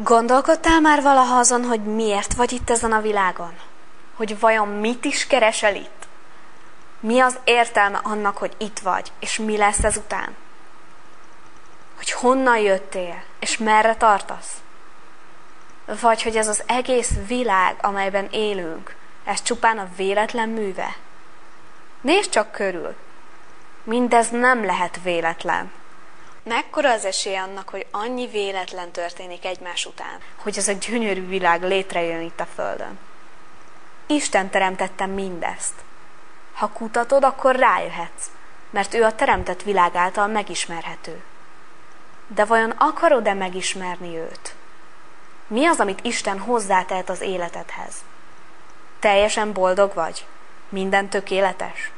Gondolkodtál már valaha azon, hogy miért vagy itt ezen a világon? Hogy vajon mit is keresel itt? Mi az értelme annak, hogy itt vagy, és mi lesz ezután? Hogy honnan jöttél, és merre tartasz? Vagy hogy ez az egész világ, amelyben élünk, ez csupán a véletlen műve? Nézd csak körül! Mindez nem lehet véletlen. Mekkora az esély annak, hogy annyi véletlen történik egymás után, hogy ez a gyönyörű világ létrejön itt a Földön? Isten teremtette mindezt. Ha kutatod, akkor rájöhetsz, mert ő a teremtett világ által megismerhető. De vajon akarod-e megismerni őt? Mi az, amit Isten hozzátett az életedhez? Teljesen boldog vagy? Minden tökéletes?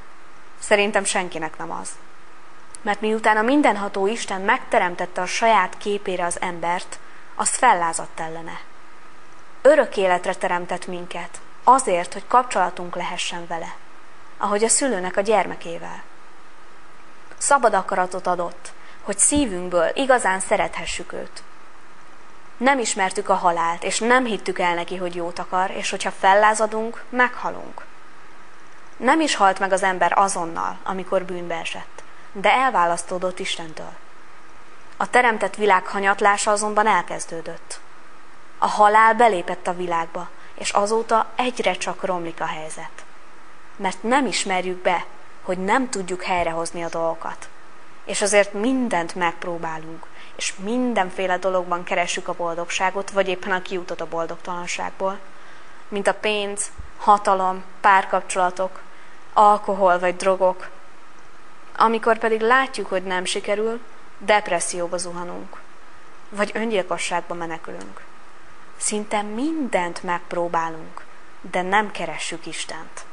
Szerintem senkinek nem az. Mert miután a mindenható Isten megteremtette a saját képére az embert, az fellázadt ellene. Örök életre teremtett minket, azért, hogy kapcsolatunk lehessen vele, ahogy a szülőnek a gyermekével. Szabad akaratot adott, hogy szívünkből igazán szerethessük őt. Nem ismertük a halált, és nem hittük el neki, hogy jót akar, és hogyha fellázadunk, meghalunk. Nem is halt meg az ember azonnal, amikor bűnbe esett, de elválasztódott Istentől. A teremtett világ hanyatlása azonban elkezdődött. A halál belépett a világba, és azóta egyre csak romlik a helyzet. Mert nem ismerjük be, hogy nem tudjuk helyrehozni a dolgokat. És azért mindent megpróbálunk, és mindenféle dologban keressük a boldogságot, vagy éppen a kiutat a boldogtalanságból, mint a pénz, hatalom, párkapcsolatok, alkohol vagy drogok. Amikor pedig látjuk, hogy nem sikerül, depresszióba zuhanunk, vagy öngyilkosságba menekülünk. Szinte mindent megpróbálunk, de nem keressük Istent.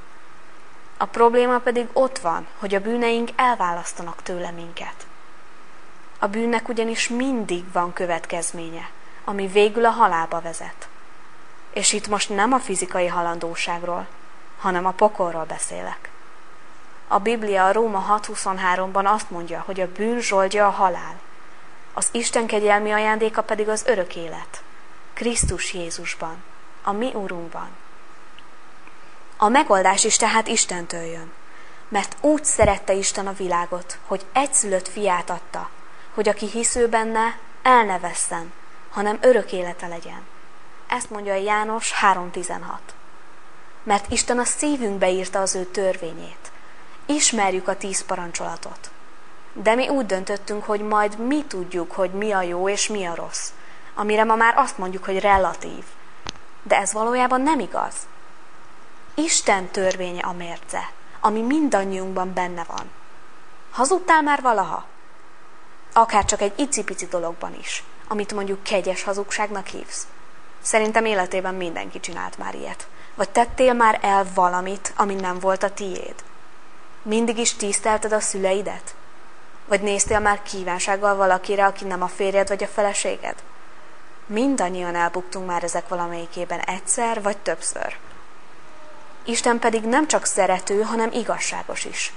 A probléma pedig ott van, hogy a bűneink elválasztanak tőle minket. A bűnnek ugyanis mindig van következménye, ami végül a halálba vezet. És itt most nem a fizikai halandóságról, hanem a pokolról beszélek. A Biblia a Róma 6.23-ban azt mondja, hogy a bűn zsoldja a halál, az Isten kegyelmi ajándéka pedig az örök élet, Krisztus Jézusban, a mi Urunkban. A megoldás is tehát Istentől jön, mert úgy szerette Isten a világot, hogy egyszülött fiát adta, hogy aki hisz ő benne, el ne vesszen, hanem örök élete legyen. Ezt mondja János 3.16. Mert Isten a szívünkbe írta az ő törvényét. Ismerjük a 10 parancsolatot. De mi úgy döntöttünk, hogy majd mi tudjuk, hogy mi a jó és mi a rossz, amire ma már azt mondjuk, hogy relatív. De ez valójában nem igaz. Isten törvénye a mérce, ami mindannyiunkban benne van. Hazudtál már valaha? Akár csak egy icipici dologban is, amit mondjuk kegyes hazugságnak hívsz. Szerintem életében mindenki csinált már ilyet. Vagy tettél már el valamit, ami nem volt a tiéd? Mindig is tisztelted a szüleidet? Vagy néztél már kívánsággal valakire, aki nem a férjed vagy a feleséged? Mindannyian elbuktunk már ezek valamelyikében egyszer vagy többször. Isten pedig nem csak szerető, hanem igazságos is.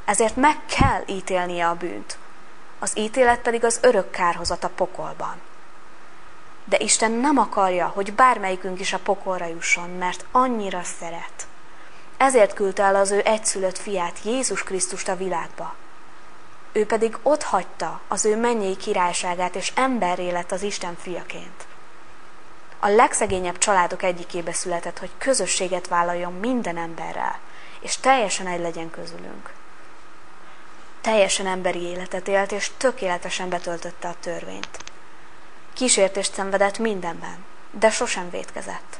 Ezért meg kell ítélnie a bűnt. Az ítélet pedig az örök kárhozat a pokolban. De Isten nem akarja, hogy bármelyikünk is a pokolra jusson, mert annyira szeret. Ezért küldte el az ő egyszülött fiát, Jézus Krisztust a világba. Ő pedig otthagyta az ő mennyei királyságát, és emberré lett az Isten fiaként. A legszegényebb családok egyikébe született, hogy közösséget vállaljon minden emberrel, és teljesen egy legyen közülünk. Teljesen emberi életet élt, és tökéletesen betöltötte a törvényt. Kísértést szenvedett mindenben, de sosem vétkezett.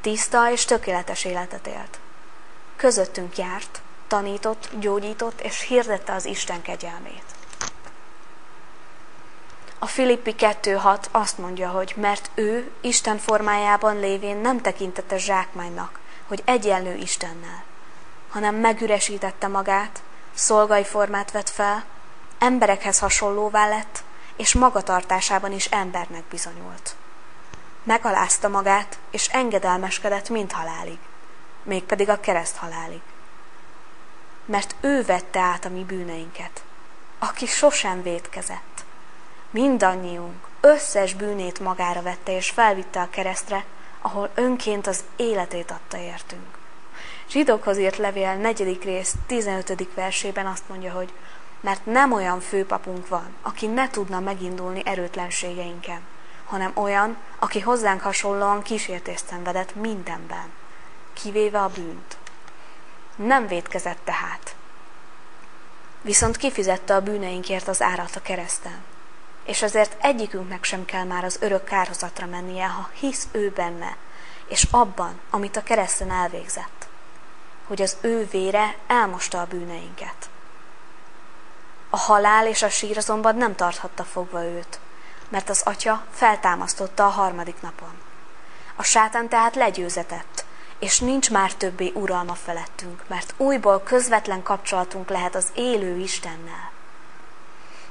Tiszta és tökéletes életet élt. Közöttünk járt, tanított, gyógyított, és hirdette az Isten kegyelmét. A Filippi 2.6 azt mondja, hogy mert ő Isten formájában lévén nem tekintette zsákmánynak, hogy egyenlő Istennel, hanem megüresítette magát, szolgai formát vett fel, emberekhez hasonlóvá lett, és magatartásában is embernek bizonyult. Megalázta magát, és engedelmeskedett mind halálig, mégpedig a kereszt halálig. Mert ő vette át a mi bűneinket, aki sosem vétkezett. Mindannyiunk összes bűnét magára vette és felvitte a keresztre, ahol önként az életét adta értünk. Zsidókhoz írt levél 4. rész 15. versében azt mondja, hogy mert nem olyan főpapunk van, aki ne tudna megindulni erőtlenségeinken, hanem olyan, aki hozzánk hasonlóan kísértést szenvedett mindenben, kivéve a bűnt. Nem vétkezett tehát, viszont kifizette a bűneinkért az árat a kereszten, és ezért egyikünknek sem kell már az örök kárhozatra mennie, ha hisz ő benne, és abban, amit a kereszten elvégzett, hogy az ő vére elmosta a bűneinket. A halál és a sír azonban nem tarthatta fogva őt, mert az Atya feltámasztotta a 3. napon. A sátán tehát legyőzetett, és nincs már többé uralma felettünk, mert újból közvetlen kapcsolatunk lehet az élő Istennel.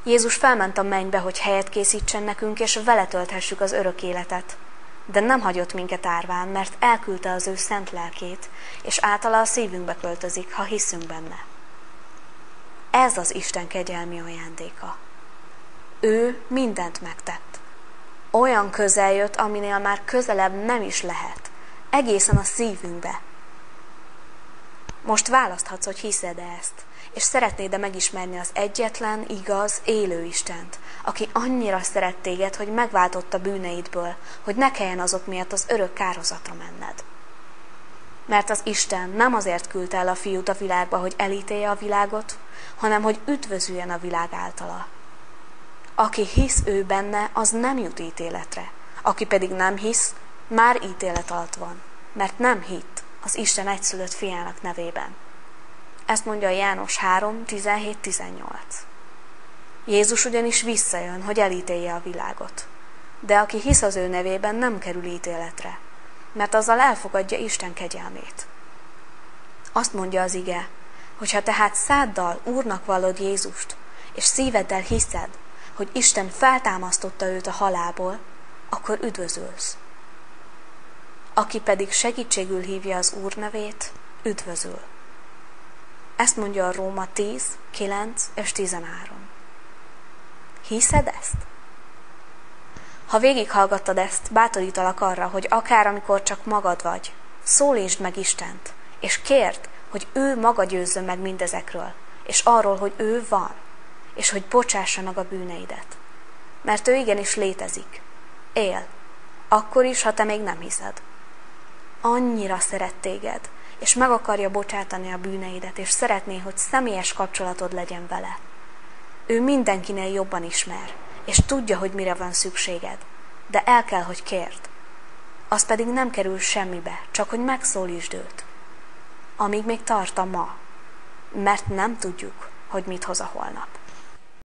Jézus felment a mennybe, hogy helyet készítsen nekünk, és vele tölthessük az örök életet. De nem hagyott minket árván, mert elküldte az ő szent lelkét, és általa a szívünkbe költözik, ha hiszünk benne. Ez az Isten kegyelmi ajándéka. Ő mindent megtett. Olyan közel jött, aminél már közelebb nem is lehet. Egészen a szívünkbe. Most választhatsz, hogy hiszed-e ezt, és szeretnéd-e megismerni az egyetlen, igaz, élő Istent, aki annyira szeret téged, hogy megváltotta bűneidből, hogy ne kelljen azok miatt az örök kárhozatra menned. Mert az Isten nem azért küldte el a fiút a világba, hogy elítélje a világot, hanem hogy üdvözüljen a világ általa. Aki hisz ő benne, az nem jut ítéletre. Aki pedig nem hisz, már ítélet alatt van, mert nem hitt az Isten egyszülött fiának nevében. Ezt mondja János 3, 17-18. Jézus ugyanis visszajön, hogy elítélje a világot. De aki hisz az ő nevében, nem kerül ítéletre, mert azzal elfogadja Isten kegyelmét. Azt mondja az ige, hogy ha tehát száddal Úrnak vallod Jézust, és szíveddel hiszed, hogy Isten feltámasztotta őt a halálból, akkor üdvözülsz. Aki pedig segítségül hívja az Úr nevét, üdvözül. Ezt mondja a Róma 10, 9 és 13. Hiszed ezt? Ha végighallgattad ezt, bátorítalak arra, hogy akár amikor csak magad vagy, szólítsd meg Istent, és kérd, hogy ő maga győzzön meg mindezekről, és arról, hogy ő van, és hogy bocsássa meg a bűneidet. Mert ő igenis létezik, él, akkor is, ha te még nem hiszed. Annyira szeret téged, és meg akarja bocsátani a bűneidet, és szeretné, hogy személyes kapcsolatod legyen vele. Ő mindenkinél jobban ismer, és tudja, hogy mire van szükséged, de el kell, hogy kérd. Az pedig nem kerül semmibe, csak hogy megszólítsd őt. Amíg még tart a ma, mert nem tudjuk, hogy mit hoz a holnap.